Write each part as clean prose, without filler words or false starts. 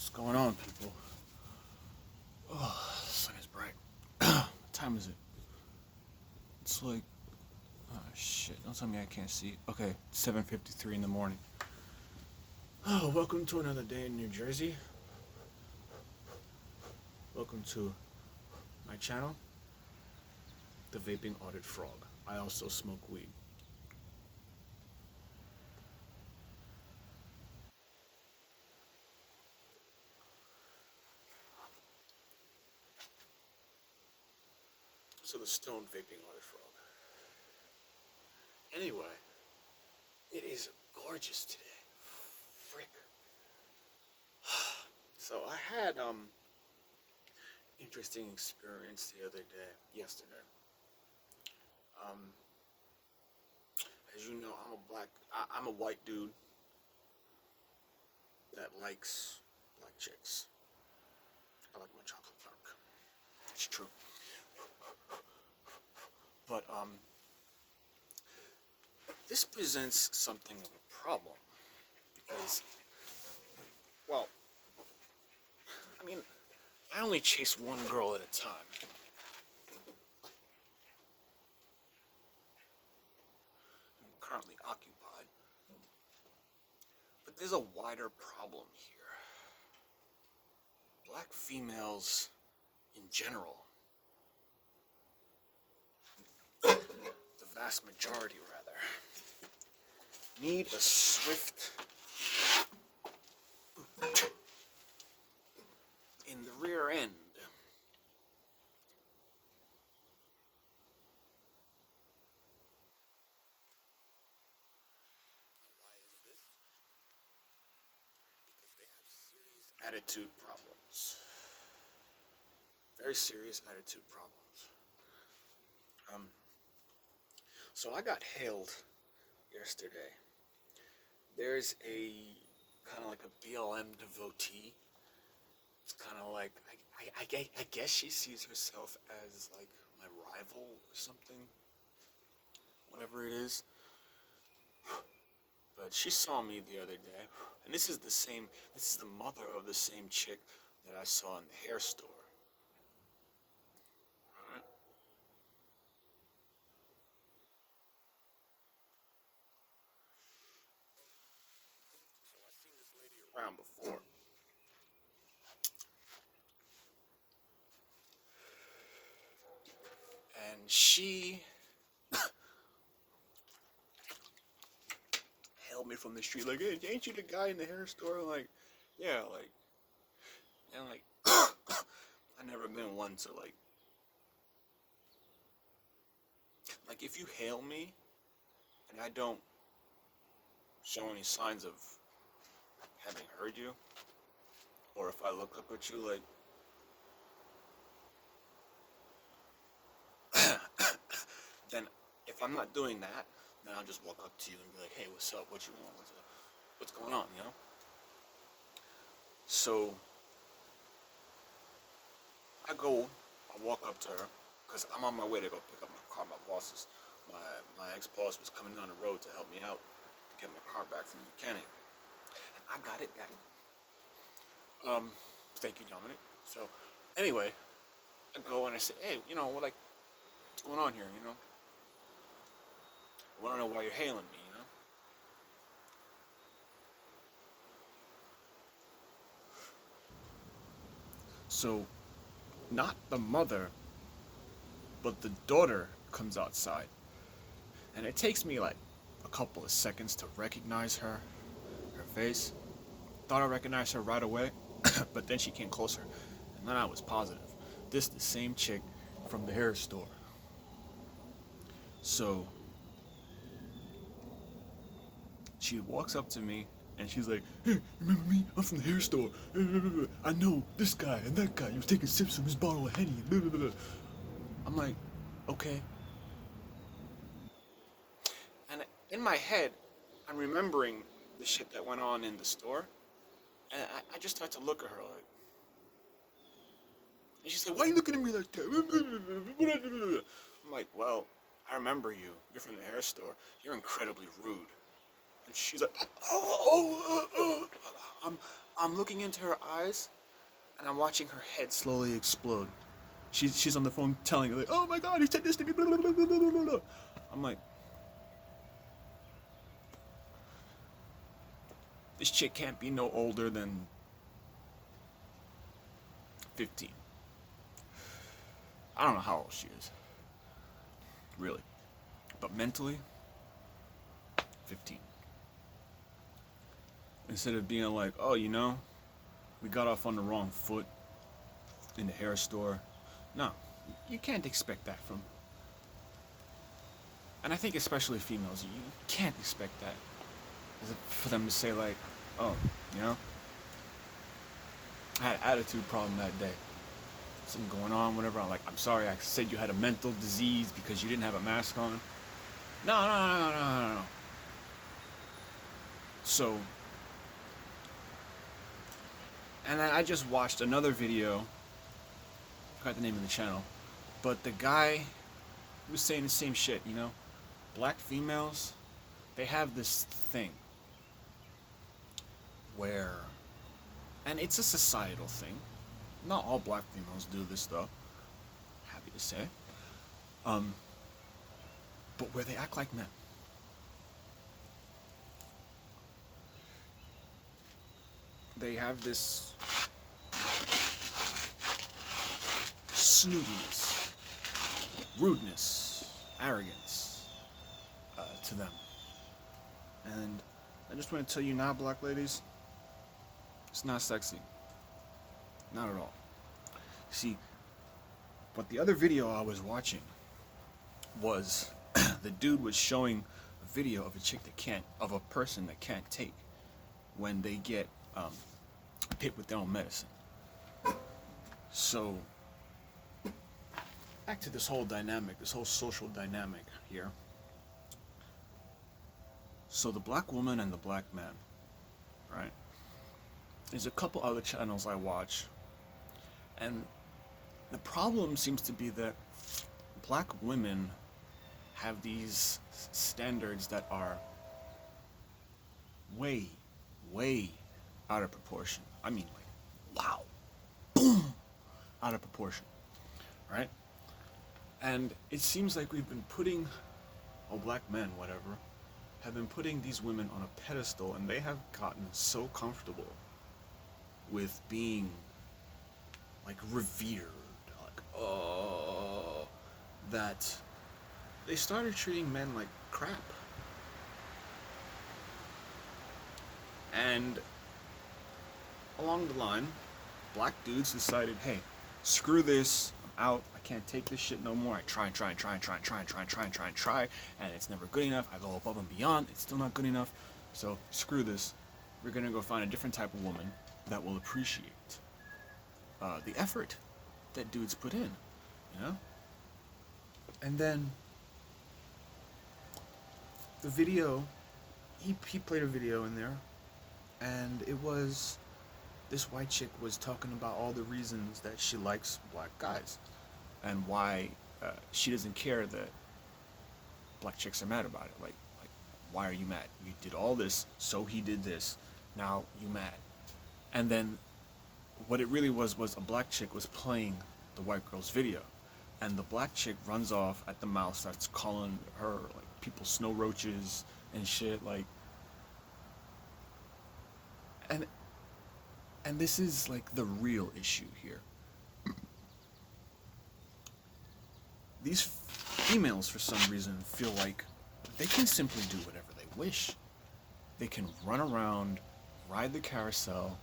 What's going on, people? Oh, the sun is bright. What time is it? It's like, oh shit! Don't tell me I can't see. Okay, 7:53 in the morning. Oh, welcome to another day in New Jersey. Welcome to my channel, the Vaping Audit Frog. I also smoke weed. So the Stone Vaping Audit Frog. Anyway, it is gorgeous today. Frick. So I had interesting experience the other day, yesterday. Um, as you know, I'm a white dude that likes black chicks. I like my chocolate dark. It's true. But this presents something of a problem because, well, I mean, I only chase one girl at a time. I'm currently occupied. But there's a wider problem here. Black females in general, the vast majority rather, need a swift in the rear end. Why is this? Because they have serious attitude problems. Very serious attitude problems. Um, so I got hailed yesterday. There's a kind of like a BLM devotee. It's kind of like I guess she sees herself as like my rival or something, whatever it is. But she saw me the other day, and this is the same. This is the mother of the same chick that I saw in the hair store. Right? So I've seen this lady around before, and she hailed me from the street like, "Hey, ain't you the guy in the hair store?" Like, yeah, like, and like, I never been one to like if you hail me and I don't show any signs of having heard you, or if I look up at you like, then if I'm not doing that, then I'll just walk up to you and be like, "Hey, what's up? What you want? What's going on?" You know. So I walk up to her because I'm on my way to go pick up my car. My ex boss was coming down the road to help me out to get my car back from the mechanic, and I got it back. Thank you, Dominic. So, anyway, I go and I say, "Hey, what's going on here? I want to know why you're hailing me. So, not the mother, but the daughter comes outside, and it takes me like a couple of seconds to recognize her face. Thought I recognized her right away, but then she came closer, and then I was positive. This the same chick from the hair store. So she walks up to me and she's like, "Hey, remember me? I'm from the hair store. I know this guy and that guy. He was taking sips from his bottle of Henny." I'm like, "Okay." And in my head, I'm remembering the shit that went on in the store, and I just start to look at her like, and she said, "Why are you looking at me like that?" I'm like, "Well, I remember you. You're from the hair store. You're incredibly rude." And she's like, "Oh, oh, oh, oh." I'm looking into her eyes, and I'm watching her head slowly explode. She's on the phone telling her, like, oh my god, he said this to me, blah, blah, blah, blah, blah, blah, blah. I'm like, this chick can't be no older than 15. I don't know how old she is, really. But mentally, 15. Instead of being like, oh, we got off on the wrong foot in the hair store. No, you can't expect that from. And I think especially females, you can't expect that. For them to say like, oh, I had an attitude problem that day. Something going on, whatever. I'm like, I'm sorry, I said you had a mental disease because you didn't have a mask on. No. So, and then I just watched another video. I forgot the name of the channel, but the guy was saying the same shit. Black females, they have this thing where, and it's a societal thing. Not all black females do this though. Happy to say. But where they act like men. They have this snootiness, rudeness, arrogance to them. And I just want to tell you now, black ladies, it's not sexy. Not at all. See, but the other video I was watching was the dude was showing a video of a person that can't take when they get hit with their own medicine. So, back to this whole dynamic, this whole social dynamic here. So the black woman and the black man, right? There's a couple other channels I watch, and the problem seems to be that black women have these standards that are way out of proportion. I mean, like, wow, boom, out of proportion, right? And it seems like we've been putting, black men, whatever, have been putting these women on a pedestal, and they have gotten so comfortable with being, like, revered, like, oh, that they started treating men like crap. And along the line, black dudes decided, hey, screw this, I'm out, I can't take this shit no more. I try, and it's never good enough. I go above and beyond, it's still not good enough. So screw this. We're gonna go find a different type of woman that will appreciate the effort that dudes put in, And then the video, he played a video in there, and it was, this white chick was talking about all the reasons that she likes black guys, and why she doesn't care that black chicks are mad about it. Like, why are you mad? You did all this, so he did this, now you mad. And then what it really was a black chick was playing the white girl's video, and the black chick runs off at the mouth, starts calling her, like, people snow roaches and shit, like, and this is, like, the real issue here. These females, for some reason, feel like they can simply do whatever they wish. They can run around, ride the carousel,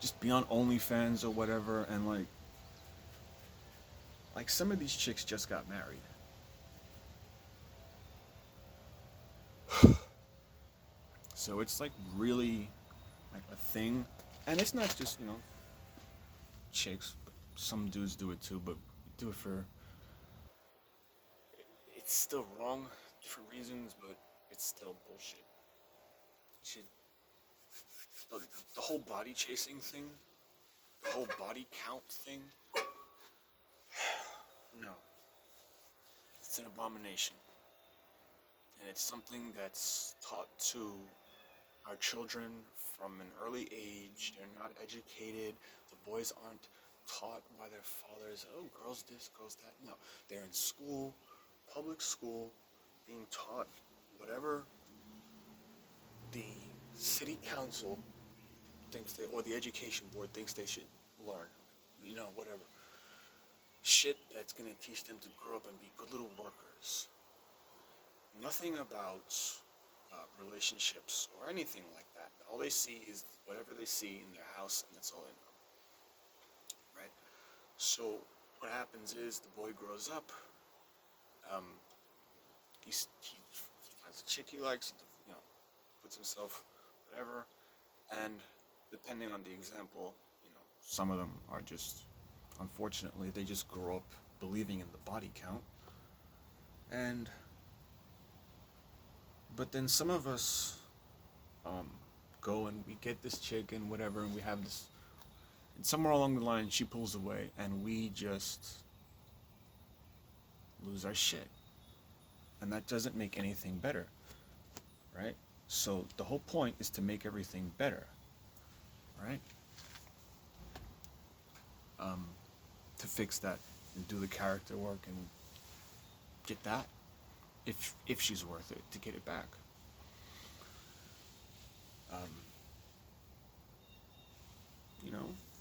just be on OnlyFans or whatever, and like some of these chicks just got married. So it's like really like a thing, and it's not just chicks. But some dudes do it too, but do it for. It's still wrong, different reasons, but it's still bullshit. The whole body chasing thing, the whole body count thing. No, it's an abomination, and it's something that's taught to our children from an early age. They're not educated. The boys aren't taught by their fathers, oh, girls this, girls that. No, they're in school, public school, being taught whatever the city council thinks they, or the education board thinks they should learn. Whatever. Shit that's gonna teach them to grow up and be good little workers. Nothing about relationships or anything like that. All they see is whatever they see in their house, and that's all they know, right? So what happens is the boy grows up. Um, he finds a chick he likes. Puts himself whatever, and depending on the example, some of them are just, unfortunately, they just grow up believing in the body count, and but then some of us go and we get this chick and whatever, and we have this, and somewhere along the line she pulls away and we just lose our shit, and that doesn't make anything better, right? So the whole point is to make everything better, right? To fix that and do the character work and get that, if she's worth it, to get it back.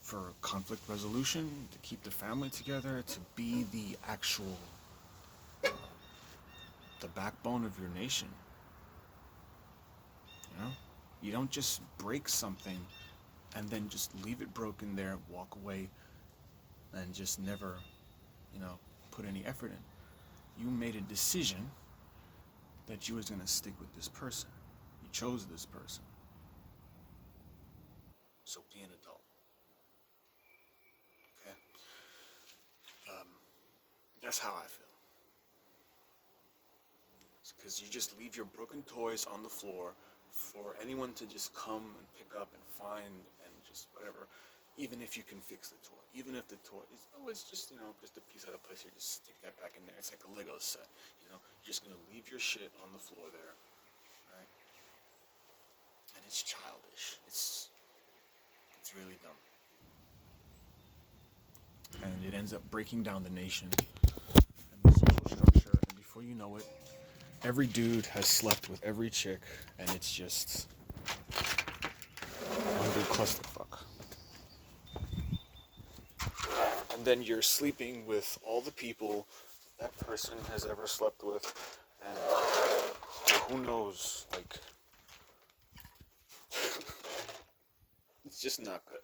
For conflict resolution, to keep the family together, to be the actual, the backbone of your nation. You don't just break something and then just leave it broken there, walk away, and just never, put any effort in. You made a decision that you was gonna stick with this person. You chose this person. So be an adult. Okay? That's how I feel. Because you just leave your broken toys on the floor for anyone to just come and pick up and find and just whatever. Even if you can fix the toy, even if the toy is, it's just just a piece out of place, you just stick that back in there. It's like a Lego set. You're just gonna leave your shit on the floor there, right? And it's childish. It's really dumb, and it ends up breaking down the nation and the social structure. And before you know it, every dude has slept with every chick, and it's just one big clusterfuck. And then you're sleeping with all the people that person has ever slept with, and who knows, like, it's just not good.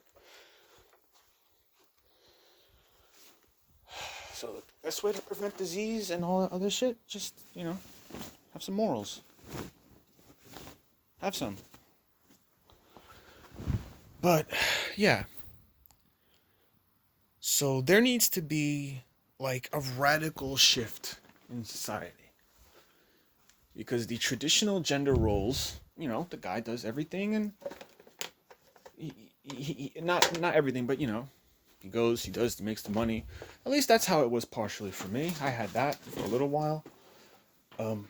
So the best way to prevent disease and all that other shit, just, have some morals. Have some. But, yeah. So there needs to be, like, a radical shift in society. Because the traditional gender roles, the guy does everything, and he not everything, but, he goes, he does, he makes the money. At least that's how it was partially for me. I had that for a little while. And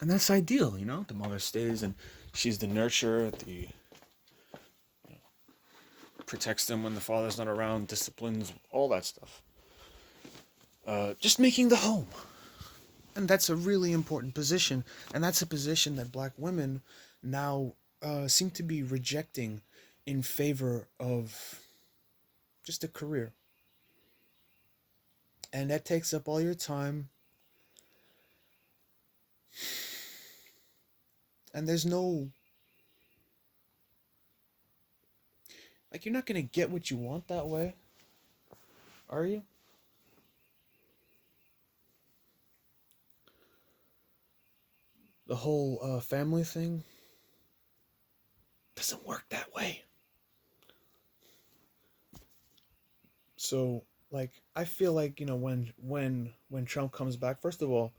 that's ideal, the mother stays and she's the nurturer, the protects them when the father's not around, disciplines, all that stuff. Just making the home. And that's a really important position. And that's a position that black women now seem to be rejecting in favor of just a career. And that takes up all your time. And there's no... Like, you're not going to get what you want that way. Are you? The whole family thing doesn't work that way. So, like, I feel like, when Trump comes back, first of all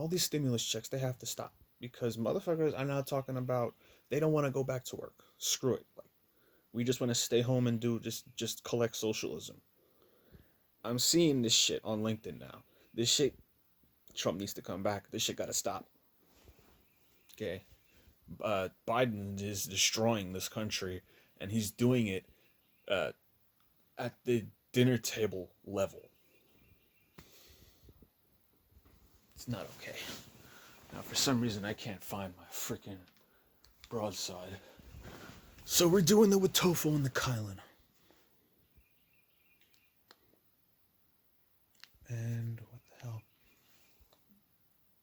these stimulus checks, they have to stop. Because motherfuckers are now talking about, they don't want to go back to work. Screw it. Like, we just want to stay home and do just collect socialism. I'm seeing this shit on LinkedIn now. This shit, Trump needs to come back. This shit gotta stop. Okay? Biden is destroying this country, and he's doing it uh, at the dinner table level. It's not okay. Now, for some reason, I can't find my freaking broadside. So we're doing it with tofu and the Kylan.